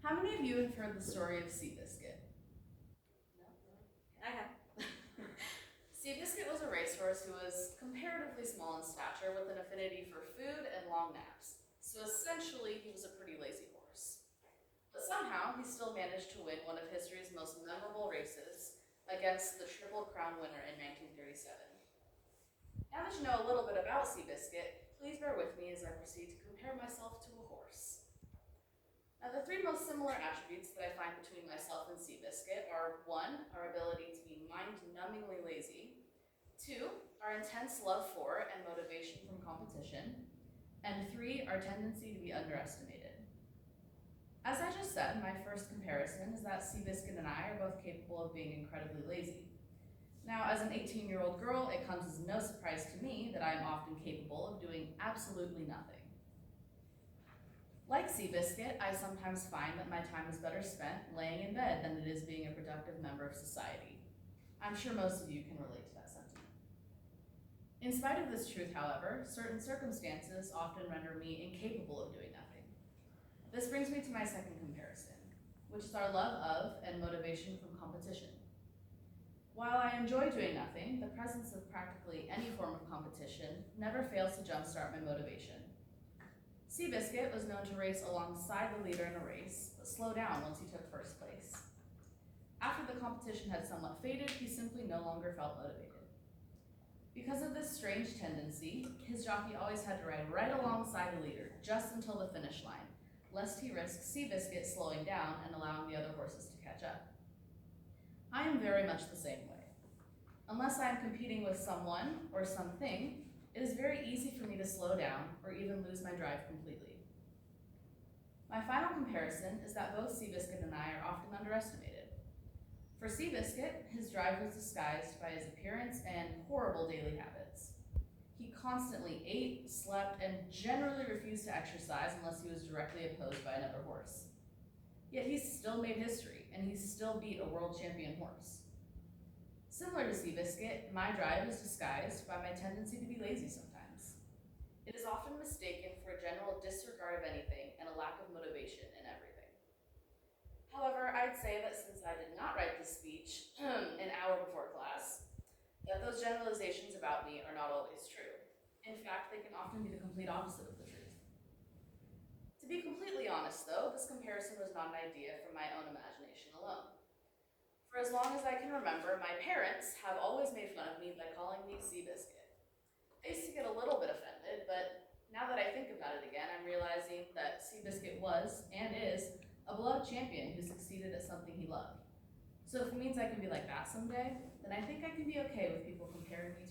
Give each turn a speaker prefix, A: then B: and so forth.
A: How many of you have heard the story of Seabiscuit? No?
B: I have.
A: Seabiscuit was a racehorse who was comparatively small in stature with an affinity for food and long naps. So essentially, he was a pretty lazy horse. But somehow, he still managed to win one of history's most memorable races against the Triple Crown winner in 1937. Now that you know a little bit about Seabiscuit, please bear with me as I proceed to compare myself to a horse. Now, the three most similar attributes that I find between myself and Seabiscuit are 1, our ability to be mind-numbingly lazy, 2, our intense love for and motivation from competition, and 3, our tendency to be underestimated. As I just said, my first comparison is that Seabiscuit and I are both capable of being incredibly lazy. Now, as an 18-year-old girl, it comes as no surprise to me that I am often capable of doing absolutely nothing. Like Seabiscuit, I sometimes find that my time is better spent laying in bed than it is being a productive member of society. I'm sure most of you can relate to that sentiment. In spite of this truth, however, certain circumstances often render me incapable of doing nothing. This brings me to my second comparison, which is our love of and motivation from competition. While I enjoy doing nothing, the presence of practically any form of competition never fails to jumpstart my motivation. Seabiscuit was known to race alongside the leader in a race, but slow down once he took first place. After the competition had somewhat faded, he simply no longer felt motivated. Because of this strange tendency, his jockey always had to ride right alongside the leader, just until the finish line, lest he risk Seabiscuit slowing down and allowing the other horses to catch up. I am very much the same way. Unless I am competing with someone or something, it is very easy for me to slow down or even lose my drive completely. My final comparison is that both Seabiscuit and I are often underestimated. For Seabiscuit, his drive was disguised by his appearance and horrible daily habits. He constantly ate, slept, and generally refused to exercise unless he was directly opposed by another horse. Yet he still made history, and he still beat a world champion horse. Similar to Seabiscuit, my drive is disguised by my tendency to be lazy sometimes. It is often mistaken for a general disregard of anything and a lack of motivation in everything. However, I'd say that since I did not write this speech an hour before class, that those generalizations about me are not always true. In fact, they can often be the complete opposite of the truth. To be completely honest, though, this comparison was not an idea from my own imagination alone. For as long as I can remember, my parents have always made fun of me by calling me Seabiscuit. I used to get a little bit offended, but now that I think about it again, I'm realizing that Seabiscuit was, and is, a beloved champion who succeeded at something he loved. So if it means I can be like that someday, then I think I can be okay with people comparing me